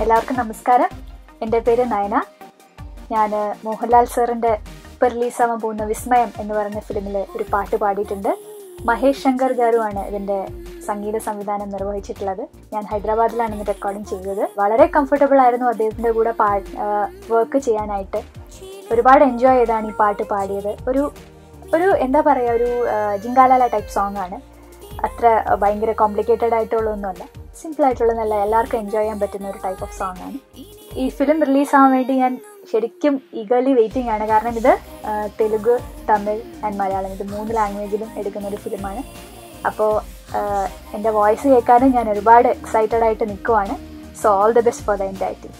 എല്ലാവർക്കും നമസ്കാരം. എൻ്റെ പേര് നയന. ഞാൻ മോഹൻലാൽ സാറിൻ്റെ ഇപ്പോൾ റിലീസാവാൻ പോകുന്ന വിസ്മയം എന്ന് പറയുന്ന ഫിലിമിൽ ഒരു പാട്ട് പാടിയിട്ടുണ്ട്. മഹേഷ് ശങ്കർ ഗാരുവാണ് ഇതിൻ്റെ സംഗീത സംവിധാനം നിർവഹിച്ചിട്ടുള്ളത്. ഞാൻ ഹൈദരാബാദിലാണ് ഇന്ന് റെക്കോർഡിങ് ചെയ്തത്. വളരെ കംഫർട്ടബിൾ ആയിരുന്നു അദ്ദേഹത്തിൻ്റെ കൂടെ വർക്ക് ചെയ്യാനായിട്ട്. ഒരുപാട് എൻജോയ് ചെയ്താണ് ഈ പാട്ട് പാടിയത്. ഒരു എന്താ പറയുക, ഒരു ജിങ്കാലാല ടൈപ്പ് സോങ് ആണ്. അത്ര ഭയങ്കര കോംപ്ലിക്കേറ്റഡ് ആയിട്ടുള്ളതൊന്നുമല്ല, സിമ്പിളായിട്ടുള്ള നല്ല എല്ലാവർക്കും എൻജോയ് ചെയ്യാൻ പറ്റുന്ന ഒരു ടൈപ്പ് ഓഫ് സോങ് ആണ്. ഈ ഫിലിം റിലീസാവാൻ വേണ്ടി ഞാൻ ശരിക്കും ഈഗർലി വെയിറ്റിംഗ് ആണ്. കാരണം ഇത് തെലുങ്ക്, തമിഴ് ആൻഡ് മലയാളം, ഇത് 3 ലാംഗ്വേജിലും എടുക്കുന്ന ഒരു ഫിലിമാണ്. അപ്പോൾ എൻ്റെ വോയിസ് കേൾക്കാനും ഞാൻ ഒരുപാട് എക്സൈറ്റഡ് ആയിട്ട് നിൽക്കുവാണ്. So all the best for the entire team.